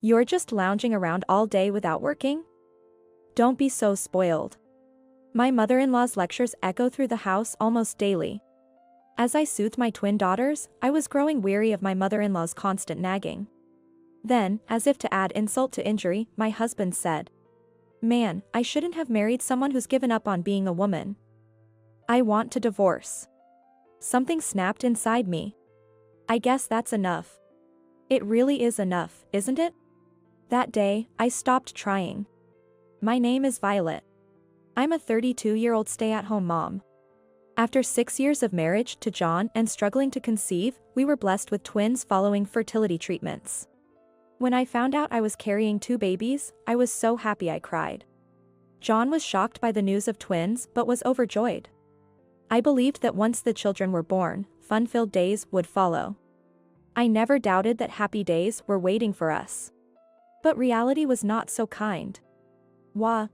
You're just lounging around all day without working? Don't be so spoiled. My mother-in-law's lectures echo through the house almost daily. As I soothed my twin daughters, I was growing weary of my mother-in-law's constant nagging. Then, as if to add insult to injury, my husband said, "Man, I shouldn't have married someone who's given up on being a woman. I want to divorce." Something snapped inside me. I guess that's enough. It really is enough, isn't it? That day, I stopped trying. My name is Violet. I'm a 32-year-old stay-at-home mom. After 6 years of marriage to John and struggling to conceive, we were blessed with twins following fertility treatments. When I found out I was carrying 2 babies, I was so happy I cried. John was shocked by the news of twins but was overjoyed. I believed that once the children were born, fun-filled days would follow. I never doubted that happy days were waiting for us. But reality was not so kind. Wah.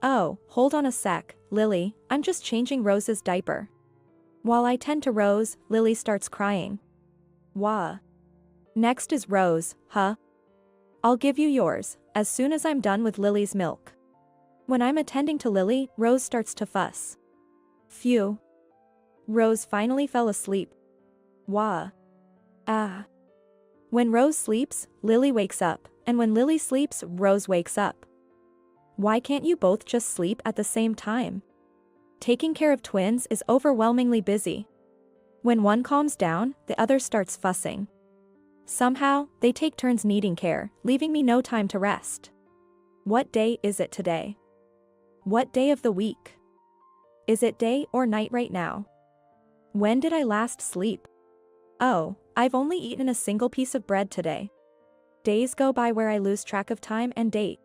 Oh, hold on a sec, Lily, I'm just changing Rose's diaper. While I tend to Rose, Lily starts crying. Wah. Next is Rose, huh? I'll give you yours, as soon as I'm done with Lily's milk. When I'm attending to Lily, Rose starts to fuss. Phew. Rose finally fell asleep. Wah. Ah. When Rose sleeps, Lily wakes up, and when Lily sleeps, Rose wakes up. Why can't you both just sleep at the same time? Taking care of twins is overwhelmingly busy. When one calms down, the other starts fussing. Somehow, they take turns needing care, leaving me no time to rest. What day is it today? What day of the week? Is it day or night right now? When did I last sleep? Oh, I've only eaten a single piece of bread today. Days go by where I lose track of time and date.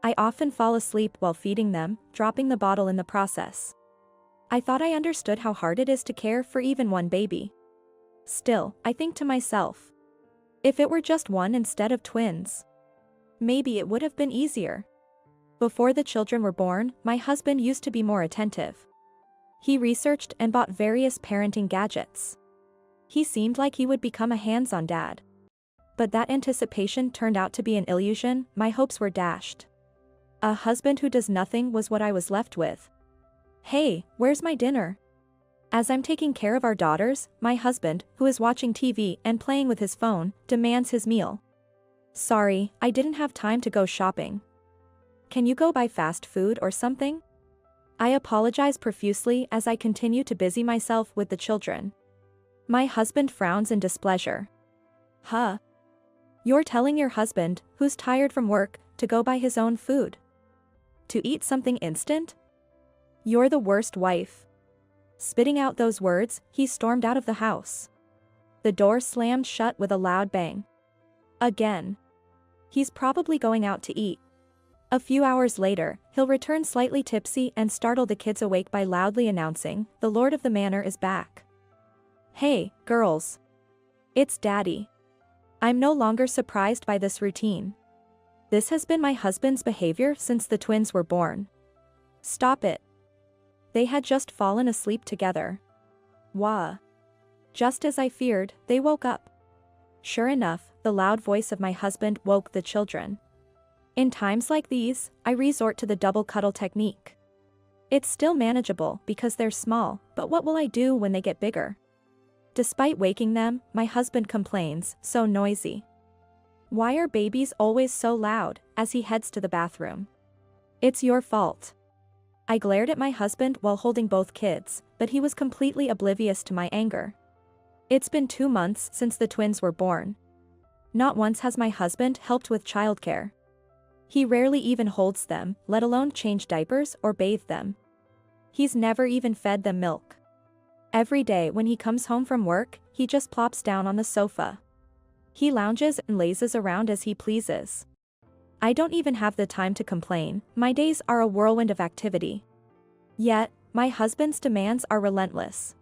I often fall asleep while feeding them, dropping the bottle in the process. I thought I understood how hard it is to care for even one baby. Still, I think to myself, if it were just one instead of twins, maybe it would have been easier. Before the children were born, my husband used to be more attentive. He researched and bought various parenting gadgets. He seemed like he would become a hands-on dad. But that anticipation turned out to be an illusion. My hopes were dashed. A husband who does nothing was what I was left with. Hey, where's my dinner? As I'm taking care of our daughters, my husband, who is watching TV and playing with his phone, demands his meal. Sorry, I didn't have time to go shopping. Can you go buy fast food or something? I apologize profusely as I continue to busy myself with the children. My husband frowns in displeasure. Huh? You're telling your husband, who's tired from work, to go buy his own food? To eat something instant? You're the worst wife. Spitting out those words, he stormed out of the house. The door slammed shut with a loud bang. Again. He's probably going out to eat. A few hours later, he'll return slightly tipsy and startle the kids awake by loudly announcing, "The Lord of the Manor is back." Hey, girls. It's Daddy. I'm no longer surprised by this routine. This has been my husband's behavior since the twins were born. Stop it. They had just fallen asleep together. Wah. Just as I feared, they woke up. Sure enough, the loud voice of my husband woke the children. In times like these, I resort to the double cuddle technique. It's still manageable because they're small, but what will I do when they get bigger? Despite waking them, my husband complains, "So noisy. Why are babies always so loud?" as he heads to the bathroom. It's your fault. I glared at my husband while holding both kids, but he was completely oblivious to my anger. It's been 2 months since the twins were born. Not once has my husband helped with childcare. He rarely even holds them, let alone change diapers or bathe them. He's never even fed them milk. Every day when he comes home from work, he just plops down on the sofa. He lounges and lazes around as he pleases. I don't even have the time to complain, my days are a whirlwind of activity. Yet, my husband's demands are relentless.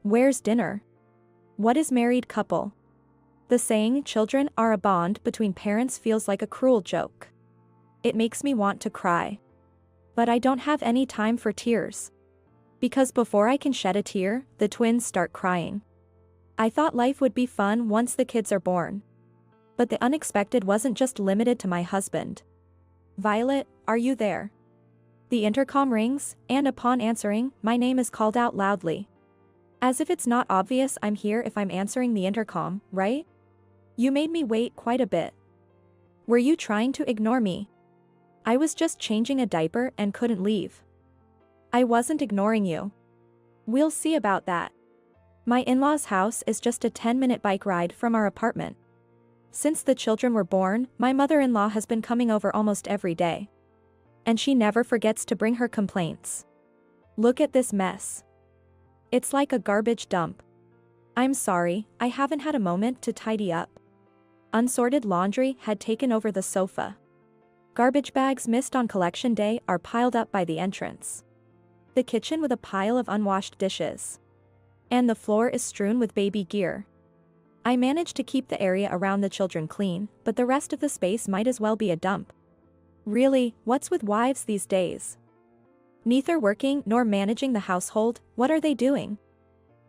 Where's dinner? What is married couple? The saying children are a bond between parents feels like a cruel joke. It makes me want to cry. But I don't have any time for tears. Because before I can shed a tear, the twins start crying. I thought life would be fun once the kids are born. But the unexpected wasn't just limited to my husband. "Violet, are you there?" The intercom rings, and upon answering, my name is called out loudly. As if it's not obvious I'm here if I'm answering the intercom, right? "You made me wait quite a bit. Were you trying to ignore me?" "I was just changing a diaper and couldn't leave." "I wasn't ignoring you." "We'll see about that. My in-laws' house is just a 10-minute bike ride from our apartment. Since the children were born, my mother-in-law has been coming over almost every day. And she never forgets to bring her complaints. Look at this mess. It's like a garbage dump. I'm sorry, I haven't had a moment to tidy up." Unsorted laundry had taken over the sofa. Garbage bags missed on collection day are piled up by the entrance. The kitchen with a pile of unwashed dishes. And the floor is strewn with baby gear. I managed to keep the area around the children clean, but the rest of the space might as well be a dump. Really, what's with wives these days? Neither working nor managing the household, what are they doing?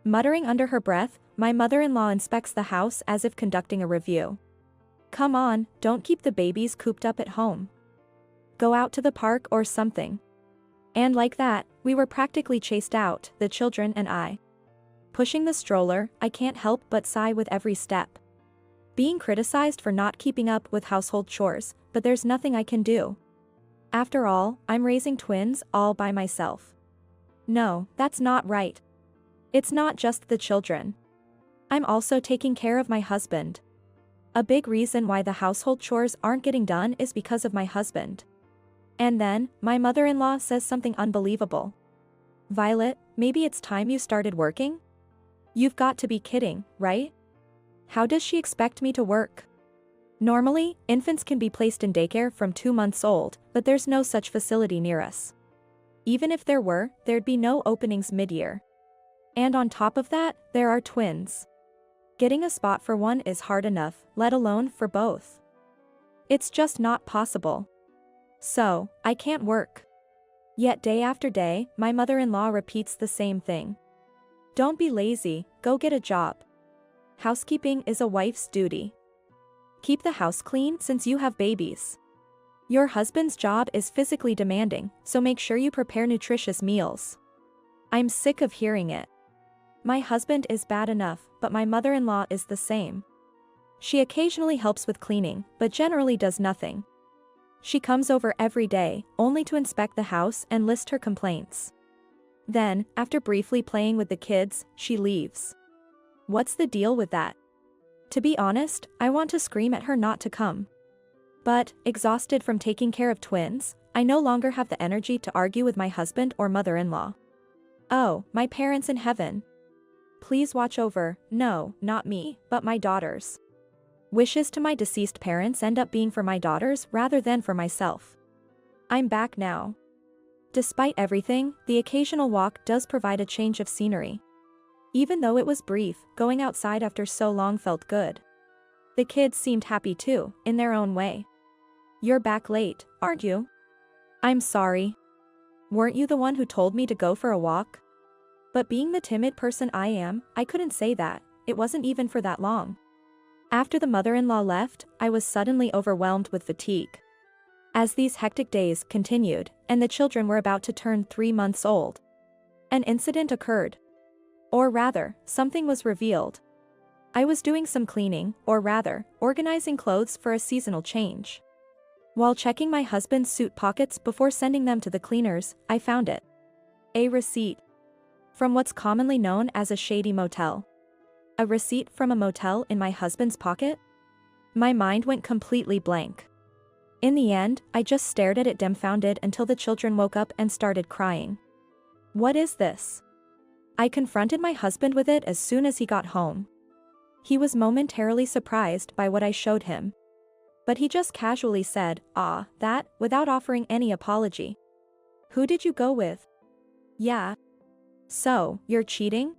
Muttering under her breath, my mother-in-law inspects the house as if conducting a review. "Come on, don't keep the babies cooped up at home. Go out to the park or something." And like that, we were practically chased out, the children and I. Pushing the stroller, I can't help but sigh with every step. Being criticized for not keeping up with household chores, but there's nothing I can do. After all, I'm raising twins all by myself. No, that's not right. It's not just the children. I'm also taking care of my husband. A big reason why the household chores aren't getting done is because of my husband. And then, my mother-in-law says something unbelievable. "Violet, maybe it's time you started working?" You've got to be kidding, right? How does she expect me to work? Normally, infants can be placed in daycare from 2 months old, but there's no such facility near us. Even if there were, there'd be no openings mid-year. And on top of that, there are twins. Getting a spot for one is hard enough, let alone for both. It's just not possible. So, I can't work. Yet day after day, my mother-in-law repeats the same thing. "Don't be lazy, go get a job. Housekeeping is a wife's duty. Keep the house clean since you have babies. Your husband's job is physically demanding, so make sure you prepare nutritious meals." I'm sick of hearing it. My husband is bad enough, but my mother-in-law is the same. She occasionally helps with cleaning, but generally does nothing. She comes over every day, only to inspect the house and list her complaints. Then, after briefly playing with the kids, she leaves. What's the deal with that? To be honest, I want to scream at her not to come. But, exhausted from taking care of twins, I no longer have the energy to argue with my husband or mother-in-law. Oh, my parents in heaven. Please watch over, no, not me, but my daughters. Wishes to my deceased parents end up being for my daughters rather than for myself. I'm back now. Despite everything, the occasional walk does provide a change of scenery. Even though it was brief, going outside after so long felt good. The kids seemed happy too, in their own way. "You're back late, aren't you?" "I'm sorry. Weren't you the one who told me to go for a walk?" But being the timid person I am, I couldn't say that, it wasn't even for that long. After the mother-in-law left, I was suddenly overwhelmed with fatigue. As these hectic days continued, and the children were about to turn 3 months old, an incident occurred. Or rather, something was revealed. I was doing some cleaning, or rather, organizing clothes for a seasonal change. While checking my husband's suit pockets before sending them to the cleaners, I found it. A receipt. From what's commonly known as a shady motel. A receipt from a motel in my husband's pocket? My mind went completely blank. In the end, I just stared at it dumbfounded until the children woke up and started crying. What is this? I confronted my husband with it as soon as he got home. He was momentarily surprised by what I showed him. But he just casually said, "Ah, that," without offering any apology. "Who did you go with?" "Yeah. So, you're cheating?"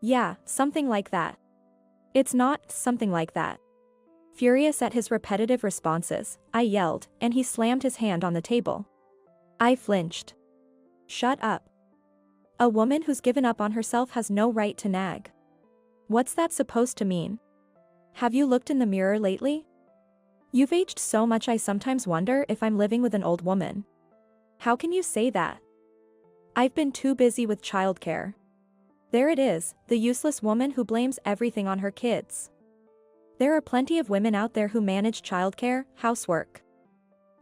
"Yeah, something like that." "It's not something like that." Furious at his repetitive responses, I yelled, and he slammed his hand on the table. I flinched. "Shut up. A woman who's given up on herself has no right to nag. What's that supposed to mean? Have you looked in the mirror lately?" You've aged so much I sometimes wonder if I'm living with an old woman. How can you say that? I've been too busy with childcare. There it is, the useless woman who blames everything on her kids. There are plenty of women out there who manage childcare, housework,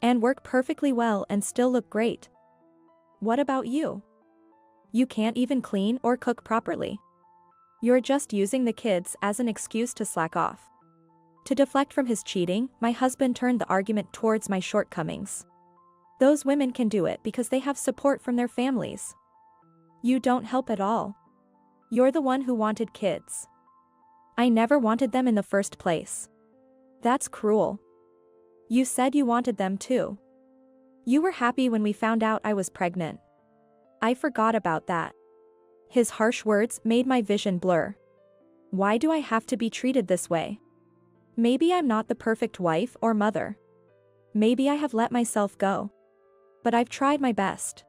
and work perfectly well and still look great. What about you? You can't even clean or cook properly. You're just using the kids as an excuse to slack off. To deflect from his cheating, my husband turned the argument towards my shortcomings. Those women can do it because they have support from their families. You don't help at all. You're the one who wanted kids. I never wanted them in the first place. That's cruel. You said you wanted them too. You were happy when we found out I was pregnant. I forgot about that. His harsh words made my vision blur. Why do I have to be treated this way? Maybe I'm not the perfect wife or mother. Maybe I have let myself go. But I've tried my best.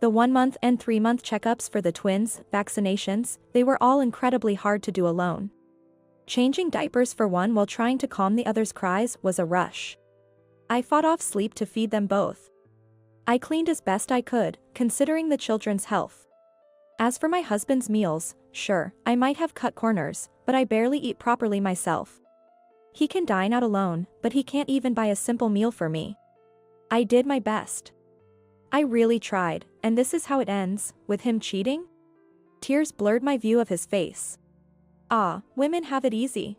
The 1-month and 3-month checkups for the twins, vaccinations, they were all incredibly hard to do alone. Changing diapers for one while trying to calm the other's cries was a rush. I fought off sleep to feed them both. I cleaned as best I could, considering the children's health. As for my husband's meals, sure, I might have cut corners, but I barely eat properly myself. He can dine out alone, but he can't even buy a simple meal for me. I did my best. I really tried, and this is how it ends, with him cheating? Tears blurred my view of his face. Ah, women have it easy.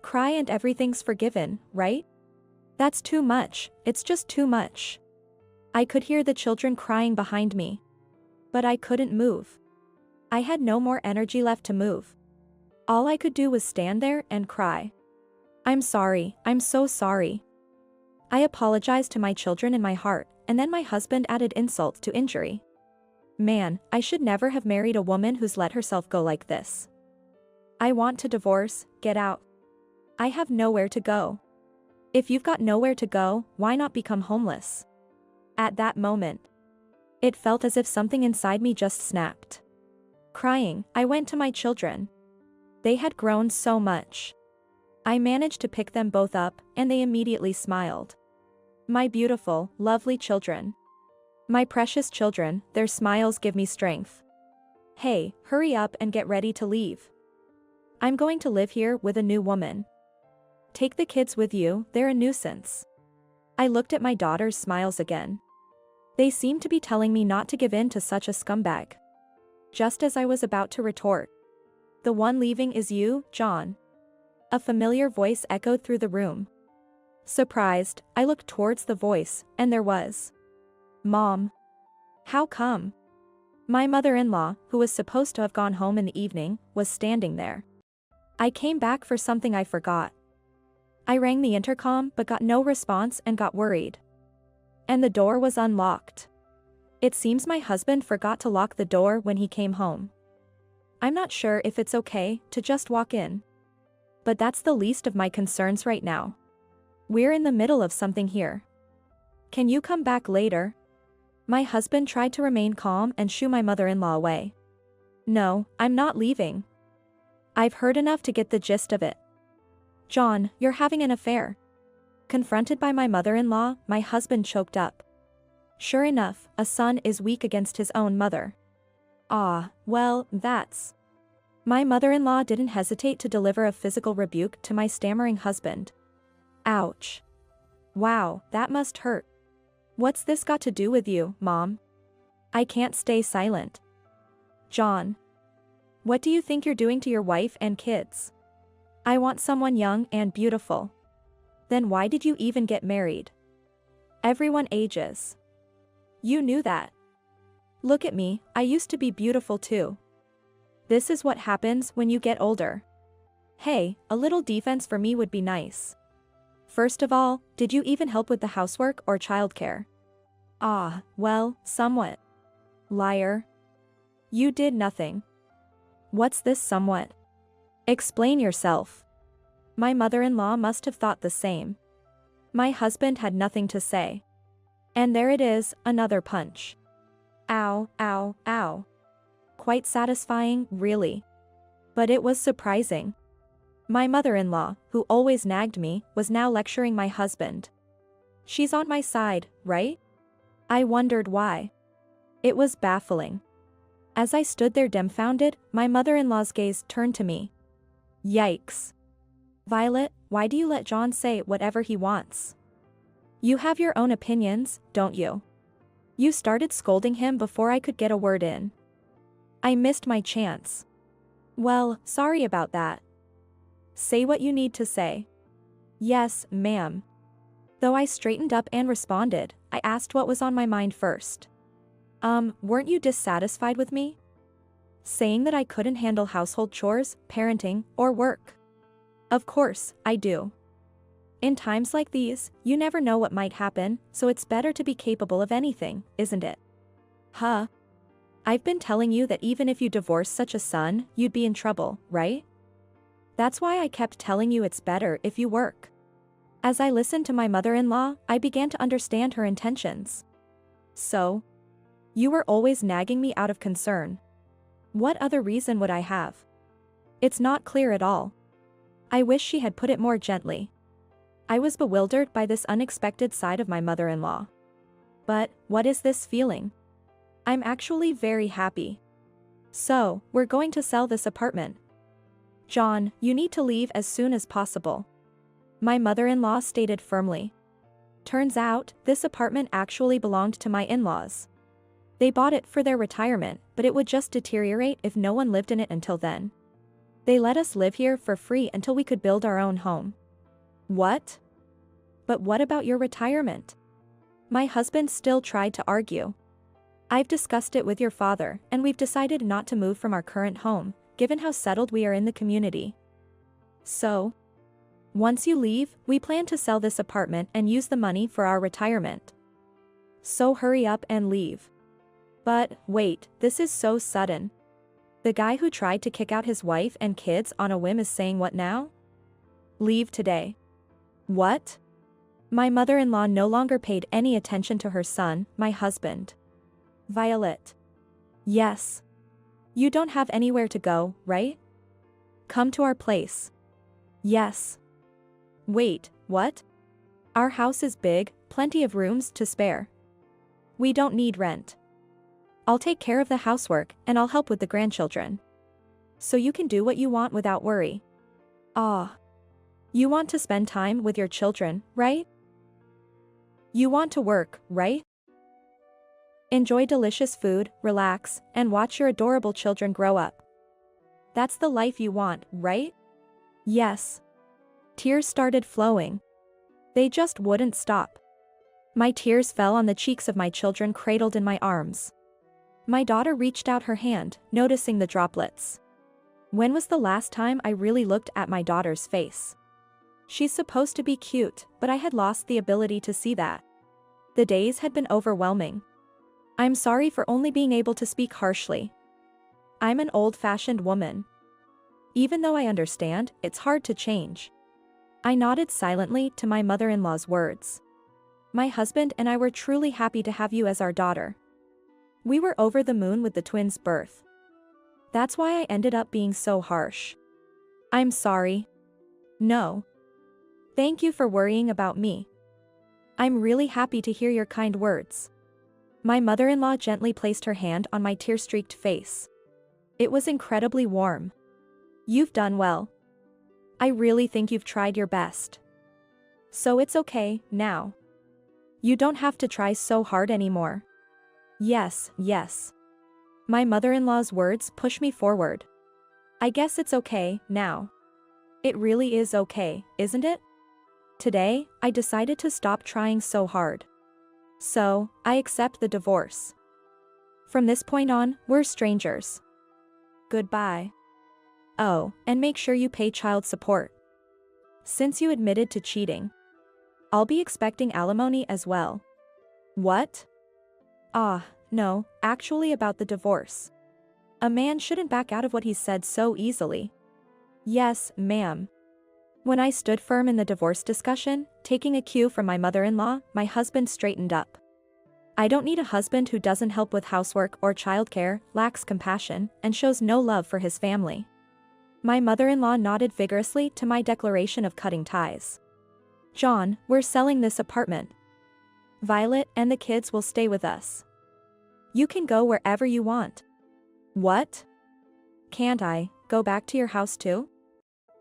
Cry and everything's forgiven, right? That's too much, it's just too much. I could hear the children crying behind me. But I couldn't move. I had no more energy left to move. All I could do was stand there and cry. I'm sorry, I'm so sorry. I apologized to my children in my heart, and then my husband added insult to injury. Man, I should never have married a woman who's let herself go like this. I want to divorce, get out. I have nowhere to go. If you've got nowhere to go, why not become homeless? At that moment, it felt as if something inside me just snapped. Crying, I went to my children. They had grown so much. I managed to pick them both up, and they immediately smiled. My beautiful, lovely children. My precious children, their smiles give me strength. Hey, hurry up and get ready to leave. I'm going to live here with a new woman. Take the kids with you, they're a nuisance. I looked at my daughter's smiles again. They seemed to be telling me not to give in to such a scumbag. Just as I was about to retort. The one leaving is you, John. A familiar voice echoed through the room. Surprised, I looked towards the voice, and there was. Mom. How come? My mother-in-law, who was supposed to have gone home in the evening, was standing there. I came back for something I forgot. I rang the intercom but got no response and got worried. And the door was unlocked. It seems my husband forgot to lock the door when he came home. I'm not sure if it's okay to just walk in. But that's the least of my concerns right now. We're in the middle of something here. Can you come back later? My husband tried to remain calm and shoo my mother-in-law away. No, I'm not leaving. I've heard enough to get the gist of it. John, you're having an affair. Confronted by my mother-in-law, my husband choked up. Sure enough, a son is weak against his own mother. Ah, well, that's. My mother-in-law didn't hesitate to deliver a physical rebuke to my stammering husband. Ouch. Wow, that must hurt. What's this got to do with you, Mom? I can't stay silent. John. What do you think you're doing to your wife and kids? I want someone young and beautiful. Then why did you even get married? Everyone ages. You knew that. Look at me, I used to be beautiful too. This is what happens when you get older. Hey, a little defense for me would be nice. First of all, did you even help with the housework or childcare? Ah, well, somewhat. Liar. You did nothing. What's this somewhat? Explain yourself. My mother-in-law must have thought the same. My husband had nothing to say. And there it is, another punch. Ow, ow, ow. Quite satisfying, really. But it was surprising. My mother-in-law, who always nagged me, was now lecturing my husband. She's on my side, right? I wondered why. It was baffling. As I stood there dumbfounded, my mother-in-law's gaze turned to me. Yikes. Violet, why do you let John say whatever he wants? You have your own opinions, don't you? You started scolding him before I could get a word in. I missed my chance. Well, sorry about that. Say what you need to say. Yes, ma'am. Though I straightened up and responded, I asked what was on my mind first. Weren't you dissatisfied with me? Saying that I couldn't handle household chores, parenting, or work? Of course, I do. In times like these, you never know what might happen, so it's better to be capable of anything, isn't it? Huh? I've been telling you that even if you divorce such a son, you'd be in trouble, right? That's why I kept telling you it's better if you work. As I listened to my mother-in-law, I began to understand her intentions. So? You were always nagging me out of concern. What other reason would I have? It's not clear at all. I wish she had put it more gently. I was bewildered by this unexpected side of my mother-in-law. But, what is this feeling? I'm actually very happy. So, we're going to sell this apartment. John, you need to leave as soon as possible. My mother-in-law stated firmly. Turns out, this apartment actually belonged to my in-laws. They bought it for their retirement, but it would just deteriorate if no one lived in it until then. They let us live here for free until we could build our own home. What? But what about your retirement? My husband still tried to argue. I've discussed it with your father, and we've decided not to move from our current home, given how settled we are in the community. So? Once you leave, we plan to sell this apartment and use the money for our retirement. So hurry up and leave. But, wait, this is so sudden. The guy who tried to kick out his wife and kids on a whim is saying what now? Leave today. What? My mother-in-law no longer paid any attention to her son, my husband. Violet. Yes. You don't have anywhere to go, right? Come to our place. Yes. Wait, what? Our house is big, plenty of rooms to spare. We don't need rent. I'll take care of the housework, and I'll help with the grandchildren. So you can do what you want without worry. Ah. You want to spend time with your children, right? You want to work, right? Enjoy delicious food, relax, and watch your adorable children grow up. That's the life you want, right? Yes. Tears started flowing. They just wouldn't stop. My tears fell on the cheeks of my children cradled in my arms. My daughter reached out her hand, noticing the droplets. When was the last time I really looked at my daughter's face? She's supposed to be cute, but I had lost the ability to see that. The days had been overwhelming. I'm sorry for only being able to speak harshly. I'm an old-fashioned woman. Even though I understand, it's hard to change. I nodded silently to my mother-in-law's words. My husband and I were truly happy to have you as our daughter. We were over the moon with the twins' birth. That's why I ended up being so harsh. I'm sorry. No. Thank you for worrying about me. I'm really happy to hear your kind words. My mother-in-law gently placed her hand on my tear-streaked face. It was incredibly warm. You've done well. I really think you've tried your best. So it's okay, now. You don't have to try so hard anymore. Yes, yes. My mother-in-law's words push me forward. I guess it's okay, now. It really is okay, isn't it? Today, I decided to stop trying so hard. So, I accept the divorce. From this point on, we're strangers. Goodbye. Oh, and make sure you pay child support. Since you admitted to cheating. I'll be expecting alimony as well. What? No, actually about the divorce. A man shouldn't back out of what he said so easily. Yes, ma'am. When I stood firm in the divorce discussion, taking a cue from my mother-in-law, my husband straightened up. I don't need a husband who doesn't help with housework or childcare, lacks compassion, and shows no love for his family. My mother-in-law nodded vigorously to my declaration of cutting ties. John, we're selling this apartment. Violet and the kids will stay with us. You can go wherever you want. What? Can't I go back to your house too?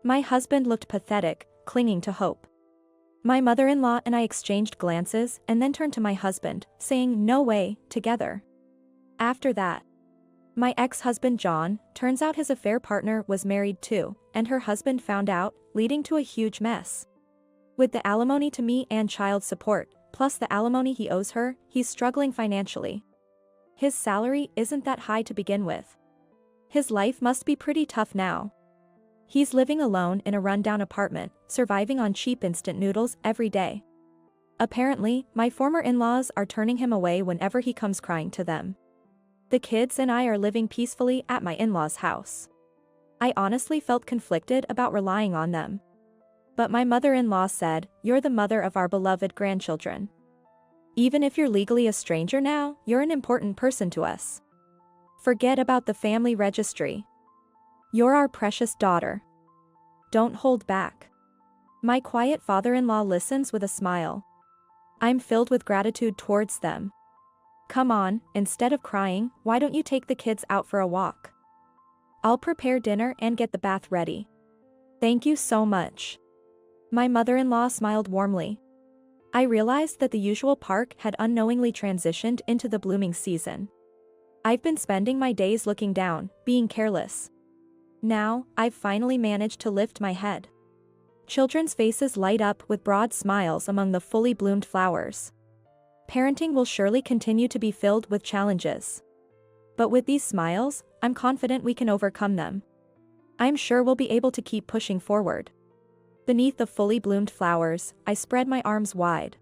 My husband looked pathetic, clinging to hope. My mother-in-law and I exchanged glances and then turned to my husband, saying no way, together. After that, my ex-husband John, turns out his affair partner was married too, and her husband found out, leading to a huge mess. With the alimony to me and child support, plus the alimony he owes her, he's struggling financially. His salary isn't that high to begin with. His life must be pretty tough now. He's living alone in a rundown apartment, surviving on cheap instant noodles every day. Apparently, my former in-laws are turning him away whenever he comes crying to them. The kids and I are living peacefully at my in-laws' house. I honestly felt conflicted about relying on them. But my mother-in-law said, "You're the mother of our beloved grandchildren. Even if you're legally a stranger now, you're an important person to us. Forget about the family registry. You're our precious daughter. Don't hold back." My quiet father-in-law listens with a smile. I'm filled with gratitude towards them. Come on, instead of crying, why don't you take the kids out for a walk? I'll prepare dinner and get the bath ready. Thank you so much. My mother-in-law smiled warmly. I realized that the usual park had unknowingly transitioned into the blooming season. I've been spending my days looking down, being careless. Now, I've finally managed to lift my head. Children's faces light up with broad smiles among the fully bloomed flowers. Parenting will surely continue to be filled with challenges. But with these smiles, I'm confident we can overcome them. I'm sure we'll be able to keep pushing forward. Beneath the fully bloomed flowers, I spread my arms wide.